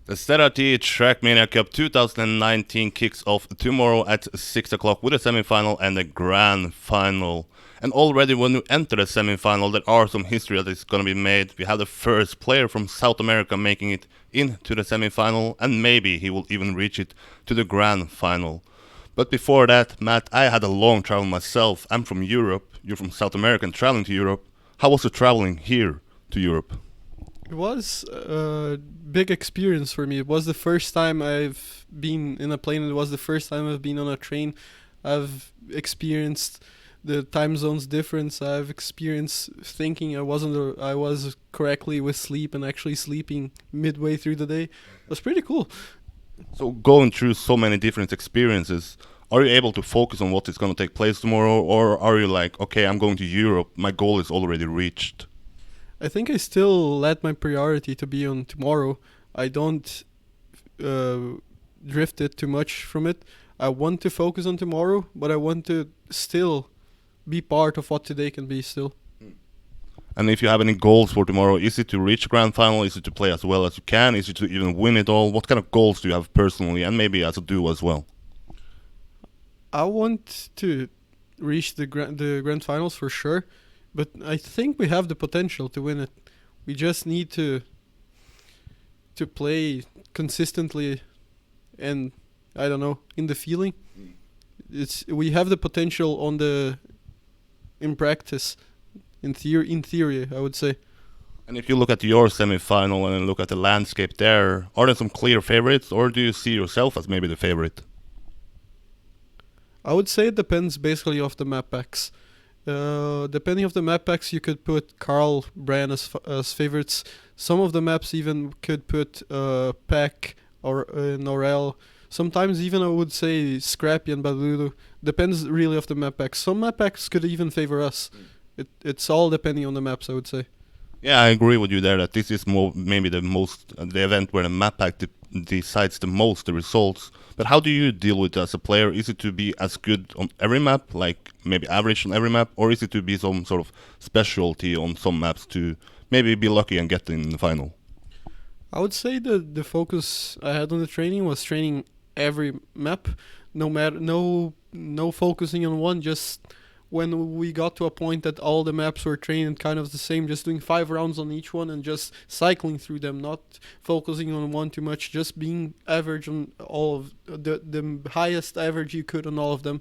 The ZrT Trackmania Cup 2019 kicks off tomorrow at 6 o'clock with a semi-final and a grand final. And already when you enter the semi-final, there are some history that is going to be made. We have the first player from South America making it into the semi-final, and maybe he will even reach it to the grand final. But before that, Matt, I had a long travel myself. I'm from Europe. You're from South America and traveling to Europe. How was the traveling here to Europe? It was a big experience for me. It was the first time I've been in a plane. It was the first time I've been on a train. I've experienced the time zones difference. I've experienced thinking I was correctly with sleep and actually sleeping midway through the day. It was pretty cool. So going through so many different experiences, are you able to focus on what is going to take place tomorrow, or are you like, okay, I'm going to Europe, my goal is already reached? I think I still let my priority to be on tomorrow. I don't uh, drift it too much from it. I want to focus on tomorrow, but I want to still be part of what today can be still. And if you have any goals for tomorrow, is it to reach grand final? Is it to play as well as you can? Is it to even win it all? What kind of goals do you have personally, and maybe as a duo as well? I want to reach the grand finals for sure, but I think we have the potential to win it. We just need to play consistently, and I don't know, in the feeling. It's we have the potential on the in practice. In theory, I would say. And if you look at your semi-final and look at the landscape there, are there some clear favorites, or do you see yourself as maybe the favorite? I would say it depends basically of the map packs. Depending of the map packs, you could put Carl, Bran as favorites. Some of the maps even could put Pack or Norel. Sometimes even I would say Scrappy and Balulu. Depends really of the map packs. Some map packs could even favor us. It's all depending on the maps, I would say. Yeah, I agree with you there that this is maybe the event where the map pack decides the most the results. But how do you deal with it as a player? Is it to be as good on every map, like maybe average on every map, or is it to be some sort of specialty on some maps to maybe be lucky and get in the final? I would say the focus I had on the training was training every map, no focusing on one. Just when we got to a point that all the maps were trained kind of the same, just doing 5 rounds on each one and just cycling through them, not focusing on one too much, just being average on all of the highest average you could on all of them.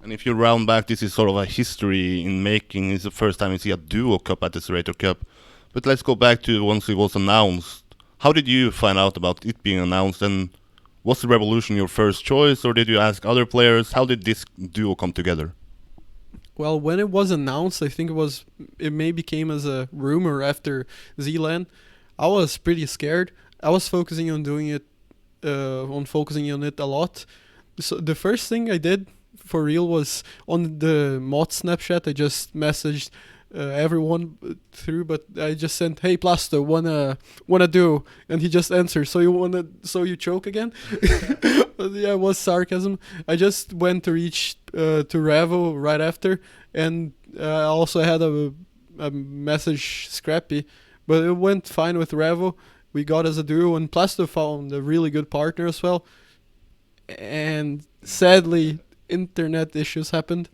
And if you round back, this is sort of a history in making. It's the first time you see a duo cup at the ZeratoR Cup. But let's go back to once it was announced. How did you find out about it being announced? And was the Revolution your first choice, or did you ask other players? How did this duo come together? Well, when it was announced, I think it maybe came as a rumor after ZLAN. I was pretty scared. I was focusing on doing it, on focusing on it a lot. So the first thing I did for real was on the mod Snapchat. I just messaged everyone through, but I just sent, "Hey Plasto, wanna do?" And he just answered, So you choke again?" Yeah, it was sarcasm. I just went to reach to Ravo right after, and I also had a message Scrappy, but it went fine with Ravo. We got as a duo, and Plasto found a really good partner as well. And sadly, internet issues happened.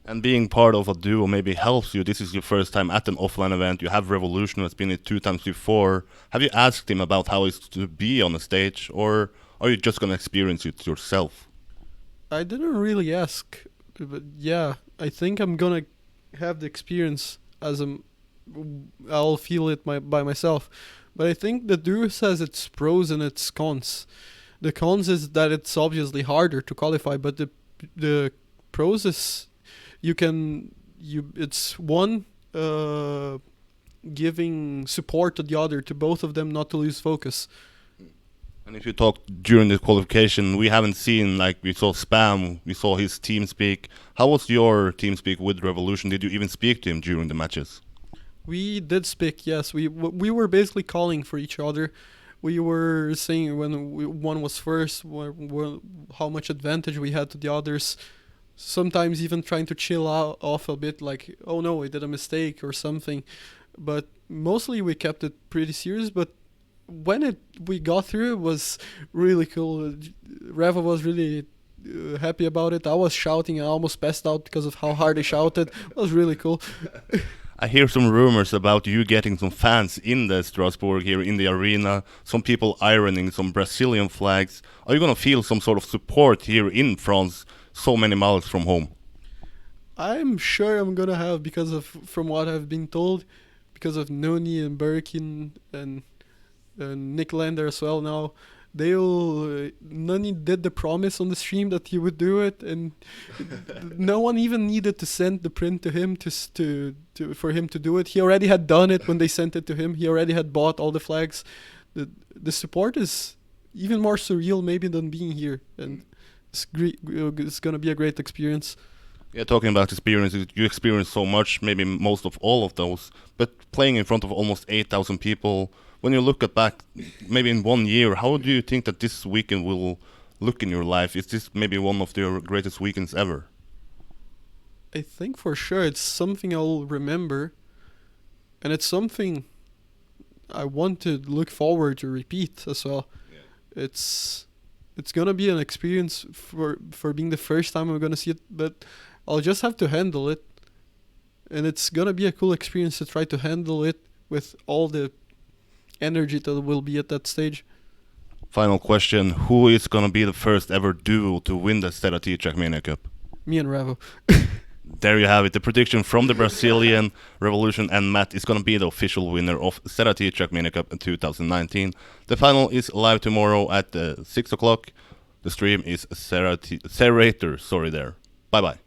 And being part of a duo maybe helps you. This is your first time at an offline event. You have Revolution, who has been it 2 times before. Have you asked him about how it's to be on a stage, or are you just gonna experience it yourself? I didn't really ask, but yeah, I think I'm gonna have the experience as I'll feel it by myself. But I think the duo has its pros and its cons. The cons is that it's obviously harder to qualify, but the pros is it's one giving support to the other, to both of them not to lose focus. And if you talk during the qualification, we haven't seen, like, we saw Spam, we saw his team speak. How was your team speak with Revolution? Did you even speak to him during the matches? We did speak, yes. We were basically calling for each other. We were saying when one was first, how much advantage we had to the others. Sometimes even trying to chill out off a bit, like, "Oh no, I did a mistake" or something. But mostly we kept it pretty serious. But when we got through, it was really cool. Revo was really happy about it. I was shouting. I almost passed out because of how hard I shouted. It was really cool. I hear some rumors about you getting some fans in the Strasbourg here in the arena. Some people ironing some Brazilian flags. Are you gonna feel some sort of support here in France, so many miles from home? I'm sure I'm gonna have, because of from what I've been told, because of Noni and Birkin and Nick Lander as well. Now they'll Noni did the promise on the stream that he would do it, and no one even needed to send the print to him to for him to do it. He already had done it when they sent it to him. He already had bought all the flags. The support is even more surreal maybe than being here, and it's great. It's gonna be a great experience. Yeah, talking about experiences, you experienced so much, maybe most of all of those, but playing in front of almost 8,000 people, when you look at back, maybe in 1 year, how do you think that this weekend will look in your life? Is this maybe one of your greatest weekends ever? I think for sure it's something I'll remember, and it's something I want to look forward to repeat as well. Yeah. It's gonna be an experience for being the first time I'm gonna see it, but I'll just have to handle it, and it's gonna be a cool experience to try to handle it with all the energy that will be at that stage. Final question, who is gonna be the first ever duo to win the ZrT Trackmania Cup? Me and Revo. There you have it, the prediction from the Brazilian Revolution, and Matt is going to be the official winner of ZrT Trackmania Cup in 2019. The final is live tomorrow at 6 o'clock. The stream is ZeratoR, sorry there. Bye bye.